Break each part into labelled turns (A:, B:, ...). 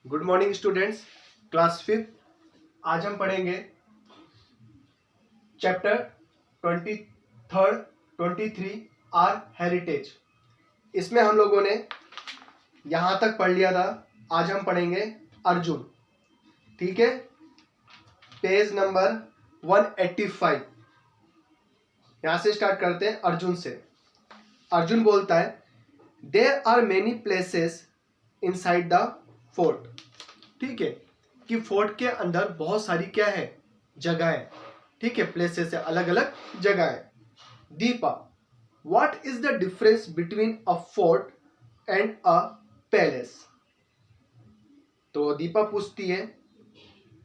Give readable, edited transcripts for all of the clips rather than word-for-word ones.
A: Good morning students, class 5। आज हम पढ़ेंगे चैप्टर 23 आर हेरिटेज। इसमें हम लोगों ने यहाँ तक पढ़ लिया था। आज हम पढ़ेंगे अर्जुन। ठीक है, पेज नंबर 185। यहाँ से स्टार्ट करते हैं अर्जुन से। अर्जुन बोलता है, there are many places inside the fort. ठीक है, कि फोर्ट के अंदर बहुत सारी क्या है, जगह है। ठीक है, प्लेसेस है, अलग अलग जगह है। Deepa, what is the difference between a fort and a palace. तो दीपा पूछती है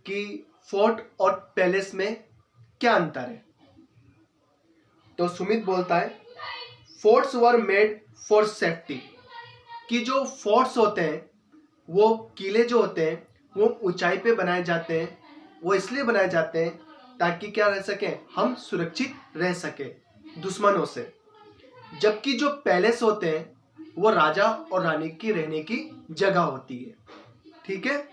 A: कि फोर्ट और पैलेस में क्या अंतर है। तो सुमित बोलता है, forts were made for safety. कि जो फोर्ट्स होते हैं, वो किले जो होते हैं, वो ऊंचाई पे बनाए जाते हैं। वो इसलिए बनाए जाते हैं ताकि क्या रह सके, हम सुरक्षित रह सके दुश्मनों से। जबकि जो पैलेस होते हैं, वो राजा और रानी की रहने की जगह होती है। ठीक है,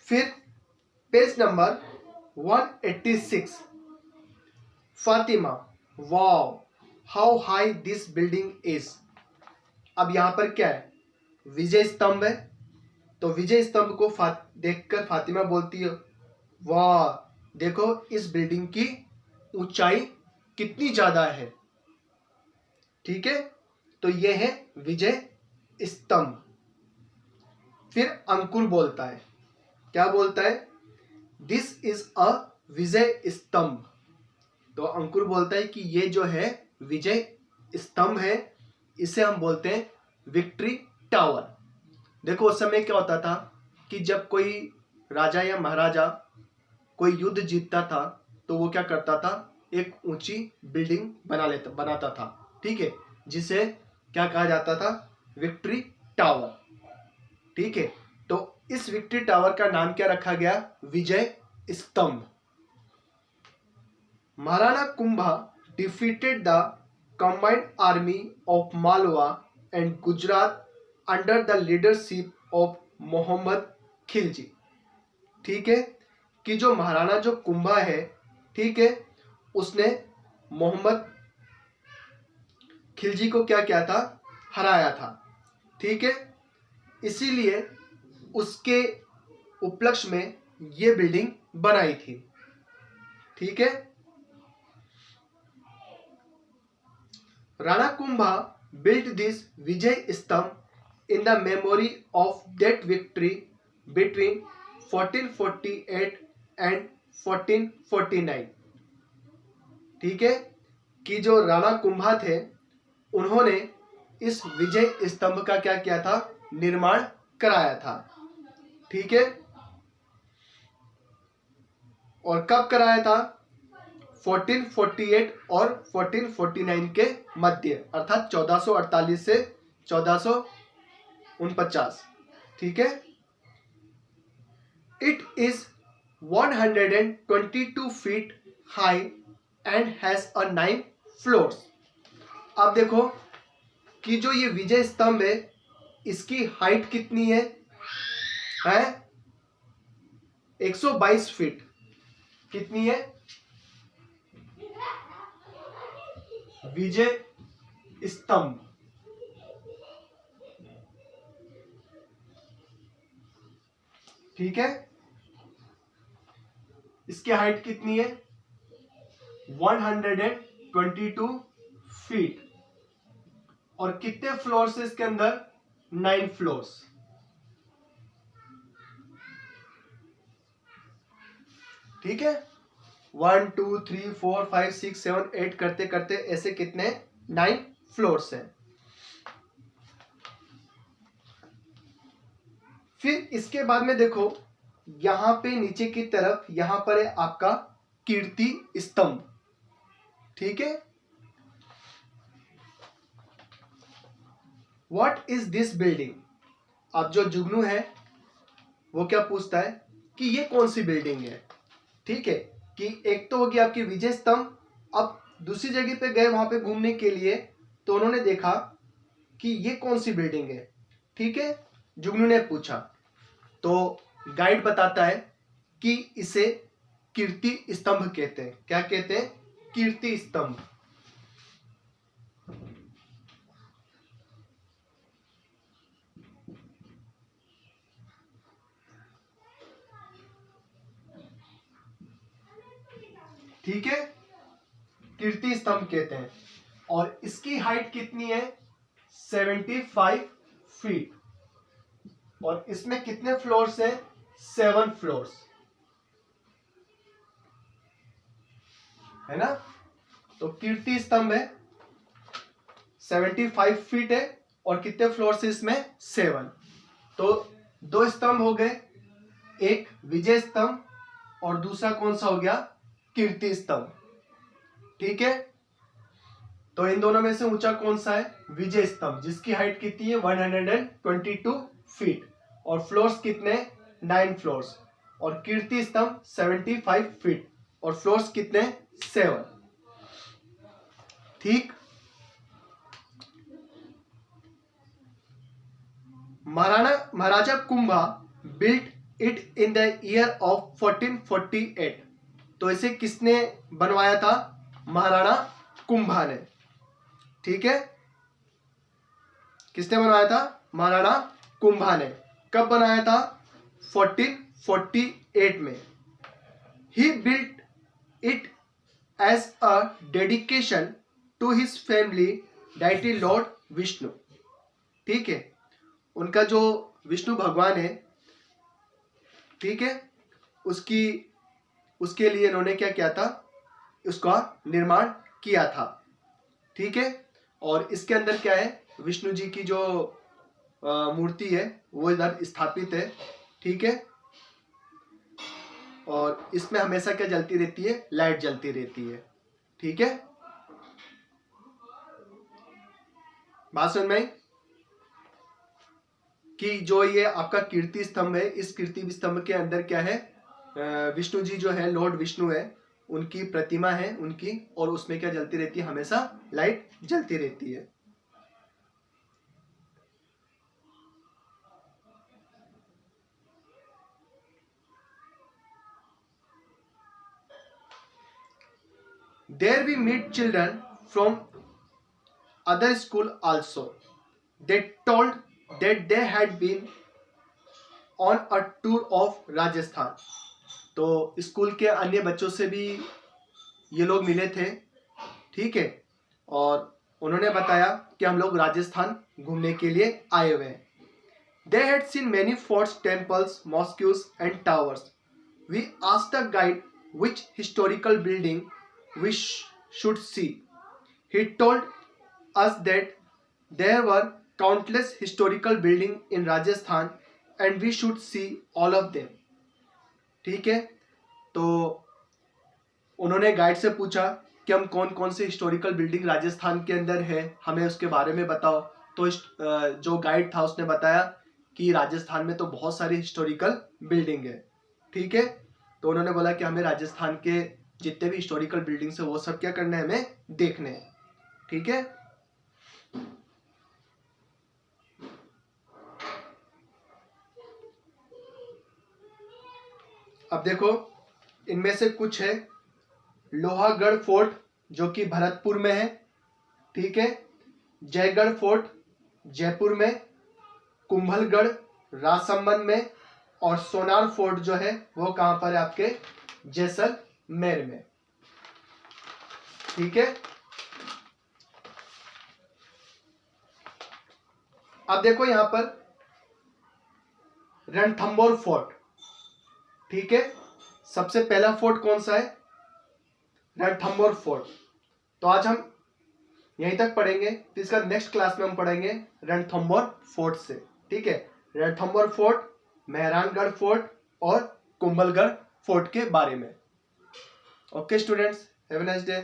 A: फिर page number 186। Fatima, wow how high this building is. अब यहां पर क्या है, विजय स्तंभ है। तो विजय स्तंभ को देखकर फातिमा बोलती है, वाह देखो इस बिल्डिंग की ऊंचाई कितनी ज्यादा है। ठीक है, तो यह है विजय स्तंभ। फिर अंकुर बोलता है, क्या बोलता है, दिस इज अ विजय स्तंभ। तो अंकुर बोलता है कि ये जो है विजय स्तंभ है, इसे हम बोलते हैं विक्ट्री टावर। देखो उस समय क्या होता था कि जब कोई राजा या महाराजा कोई युद्ध जीतता था, तो वो क्या करता था, एक ऊंची बिल्डिंग बनाता था। ठीक है, जिसे क्या कहा जाता था, विक्ट्री टावर। ठीक है, तो इस विक्ट्री टावर का नाम क्या रखा गया, विजय स्तंभ। Maharana Kumbha defeated the combined army of Malwa and Gujarat under the leadership of Mohammad Khilji. ठीक है, कि जो महाराणा जो कुंभा है, ठीक है, उसने मोहम्मद खिलजी को क्या किया था, हराया था। ठीक है, इसीलिए उसके उपलक्ष्य में ये बिल्डिंग बनाई थी। ठीक है, Rana Kumbha built this Vijay Stamp in the memory of that victory between 1448 and 1449। ठीक है, कि जो राणा कुंभा थे, उन्होंने इस विजय स्तंभ का क्या किया था, निर्माण कराया था। ठीक है, और कब कराया था, 1448 और 1449 के मध्य, अर्थात 1448 से 1449। ठीक है, it is 122 feet high and has a 9 floors. अब देखो कि जो ये विजय स्तंभ है, इसकी हाइट कितनी है 122 फीट। कितनी है, विजय स्तंभ। ठीक है, इसकी हाइट कितनी है, 122 फीट। और कितने फ्लोर्स है इसके अंदर, 9 फ्लोर्स। ठीक है, 1 2 3 4 5 6 7 8 करते करते ऐसे कितने 9 फ्लोर्स हैं। फिर इसके बाद में देखो, यहां पे नीचे की तरफ यहां पर है आपका कीर्ति स्तंभ। ठीक है, व्हाट इज दिस बिल्डिंग। अब जो जुगनू है वो क्या पूछता है कि ये कौन सी बिल्डिंग है। ठीक है, कि एक तो होगी आपकी विजय स्तंभ। अब दूसरी जगह पे गए वहां पे घूमने के लिए, तो उन्होंने देखा कि ये कौन सी बिल्डिंग है, ठीक है। जुगनू ने पूछा, तो गाइड बताता है कि इसे कीर्ति स्तंभ कहते हैं। क्या कहते हैं? कीर्ति स्तंभ। ठीक है, कीर्ति स्तंभ कहते हैं। और इसकी हाइट कितनी है? 75 फीट। और इसमें कितने फ्लोर्स हैं? 7 फ्लोर्स, है ना। तो कीर्ति स्तंभ है, 75 फीट है, और कितने फ्लोर्स है इसमें? 7। तो 2 स्तंभ हो गए, एक विजय स्तंभ और दूसरा कौन सा हो गया? कीर्ति स्तंभ। ठीक है, तो इन दोनों में से ऊंचा कौन सा है? विजय स्तंभ, जिसकी हाइट कितनी है? 122 फीट, और फ्लोर्स कितने? 9 फ्लोर्स। और कीर्ति स्तंभ 75 फीट, और फ्लोर्स कितने? 7। ठीक। Maharaja Kumbha built it in the year of 1448। तो इसे किसने बनवाया था? महाराणा कुंभा ने। ठीक है, किसने बनवाया था? महाराणा कुंभा ने। कब बनाया था? 1448 में। He built it as a dedication to his family deity lord Vishnu. ठीक है, उनका जो विष्णु भगवान है, ठीक है, उसके लिए इन्होंने क्या किया था? उसका निर्माण किया था। ठीक है, और इसके अंदर क्या है? विष्णु जी की जो मूर्ति है वो इधर स्थापित है। ठीक है, और इसमें हमेशा क्या जलती रहती है? लाइट जलती रहती है। ठीक है, बात समझ में आई? कि जो ये आपका कीर्ति स्तंभ है, इस कीर्ति स्तंभ के अंदर क्या है? विष्णु जी जो है, लॉर्ड विष्णु है, उनकी प्रतिमा है उनकी, और उसमें क्या जलती रहती है? हमेशा लाइट जलती रहती है। There we meet children from other school also. They told that they had been on a tour of Rajasthan. तो स्कूल के अन्य बच्चों से भी ये लोग मिले थे। ठीक है, और उन्होंने बताया कि हम लोग राजस्थान घूमने के लिए आए हुए हैं। They had seen many forts, temples, mosques and towers. We asked the guide which historical building we should see. He told us that there were countless historical buildings in Rajasthan and we should see all of them. ठीक है, तो उन्होंने guide से पूछा कि हम कौन कौन से हिस्टोरिकल बिल्डिंग राजस्थान के अंदर है, हमें उसके बारे में बताओ। तो जो गाइड था उसने बताया कि राजस्थान में तो बहुत सारी हिस्टोरिकल बिल्डिंग है। ठीक है, तो उन्होंने बोला कि हमें राजस्थान के जितने भी हिस्टोरिकल बिल्डिंग्स है वो सब क्या करने हैं? हमें देखने हैं। ठीक है, अब देखो इनमें से कुछ है। लोहागढ़ फोर्ट जो कि भरतपुर में है। ठीक है, जयगढ़ फोर्ट जयपुर में, कुंभलगढ़ राजसमंद में, और सोनार फोर्ट जो है वो कहां पर है? आपके जैसलमेर में। ठीक है, अब देखो यहां पर रणथंबोर फोर्ट। ठीक है, सबसे पहला फोर्ट कौन सा है? रणथंबोर फोर्ट। तो आज हम यहीं तक पढ़ेंगे, तो इसका नेक्स्ट क्लास में हम पढ़ेंगे रणथंबोर फोर्ट से। ठीक है, रणथंबोर फोर्ट, मेहरानगढ़ फोर्ट और कुंभलगढ़ फोर्ट के बारे में। Okay students, have a nice day.